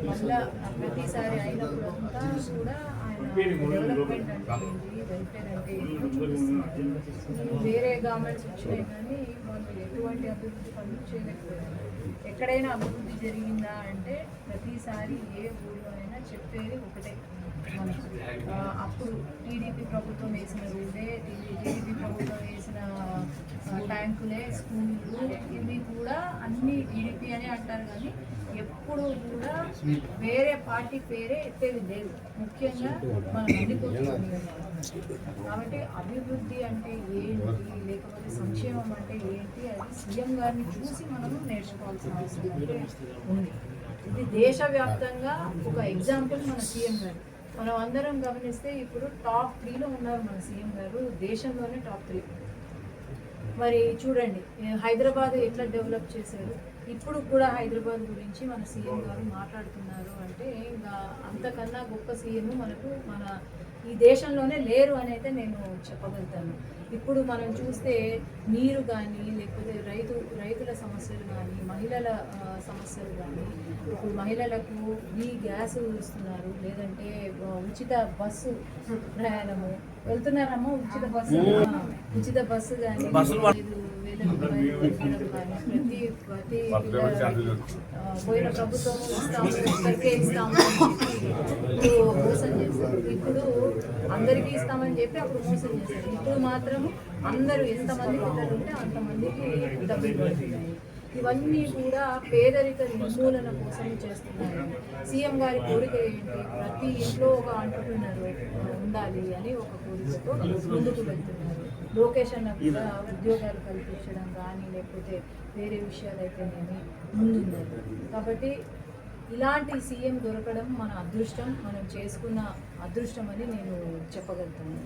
మళ్ళా ప్రతిసారి అయినప్పుడంతా కూడా ఆయన డెవలప్మెంట్ అంటే వెల్ఫేర్ అంటే వేరే గవర్నమెంట్స్ వచ్చినాయి కానీ వాళ్ళు ఎటువంటి అభివృద్ధి పనులు చేయలేకపోయారు. ఎక్కడైనా అభివృద్ధి జరిగిందా అంటే ప్రతిసారి ఏ ఊళ్ళో అయినా చెప్పేది ఒకటే, అప్పుడు టీడీపీ ప్రభుత్వం వేసిన రోడ్డే, టీడీపీ ప్రభుత్వం వేసిన ట్యాంకులే, స్కూళ్ళు ఇవి కూడా అన్ని టీడీపీ అని అంటారు కానీ ఎప్పుడు కూడా వేరే పార్టీ పేరే ఎత్తేది లేదు, ముఖ్యంగా మన మందికి. కాబట్టి అభివృద్ధి అంటే ఏంటి, లేకపోతే సంక్షేమం అంటే ఏంటి, అది సీఎం గారిని చూసి మనము నేర్చుకోవాల్సిన అవసరం అయితే ఉంది. ఇది దేశవ్యాప్తంగా ఒక ఎగ్జాంపుల్ మన సీఎం గారు. మనం అందరం గమనిస్తే ఇప్పుడు టాప్ 3లో ఉన్నారు మన సీఎం గారు, దేశంలోనే టాప్ 3. మరి చూడండి హైదరాబాద్ ఎట్లా డెవలప్ చేశారు, ఇప్పుడు కూడా హైదరాబాద్ గురించి మన సీఎం గారు మాట్లాడుతున్నారు అంటే ఇంకా అంతకన్నా గొప్ప సీఎం మనకు మన ఈ దేశంలోనే లేరు అని అయితే నేను చెప్పగలుగుతాను. ఇప్పుడు మనం చూస్తే నీరు కానీ, లేకపోతే రైతుల సమస్యలు కానీ, మహిళల సమస్యలు కానీ, ఇప్పుడు మహిళలకు ఈ గ్యాస్ ఇస్తున్నారు, లేదంటే ఉచిత బస్సు ప్రయాణము వెళ్తున్నారమ్మా, ఉచిత బస్సు కానీ, ప్రతి పోయిన ప్రభుత్వం ఇస్తాము ఒక్కరికే ఇస్తాము ఇప్పుడు మోసం చేశారు. ఇప్పుడు అందరికీ ఇస్తామని చెప్పి అప్పుడు మోసం చేశారు. ఇప్పుడు మాత్రం అందరూ ఎంతమంది పిల్లలు ఉంటే అంతమందికి డబ్బులు పడుతున్నాయి. ఇవన్నీ కూడా పేదరిక నిర్మూలన కోసం చేస్తున్నారు. సీఎం గారి కోరిక ఏంటి, ప్రతి ఇంట్లో ఒక ఆంటర్‌ప్రెన్యూర్ ఉండాలి అని ఒక కోరికతో ముందుకు వెళ్తున్నారు. లొకేషన్ కూడా ఉద్యోగాలు కల్పించడం కానీ, లేకపోతే వేరే విషయాలు అయితేనేమి ముందున్నారు. కాబట్టి ఇలాంటి సీఎం దొరకడం మన అదృష్టం, మనం చేసుకున్న అదృష్టం అని నేను చెప్పగలుగుతాను.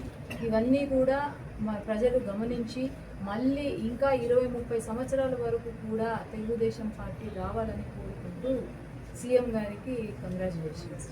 ఇవన్నీ కూడా మా ప్రజలు గమనించి మళ్ళీ ఇంకా 20-30 సంవత్సరాల వరకు కూడా తెలుగుదేశం పార్టీ రావాలని కోరుకుంటూ సీఎం గారికి కంగ్రాచులేషన్స్.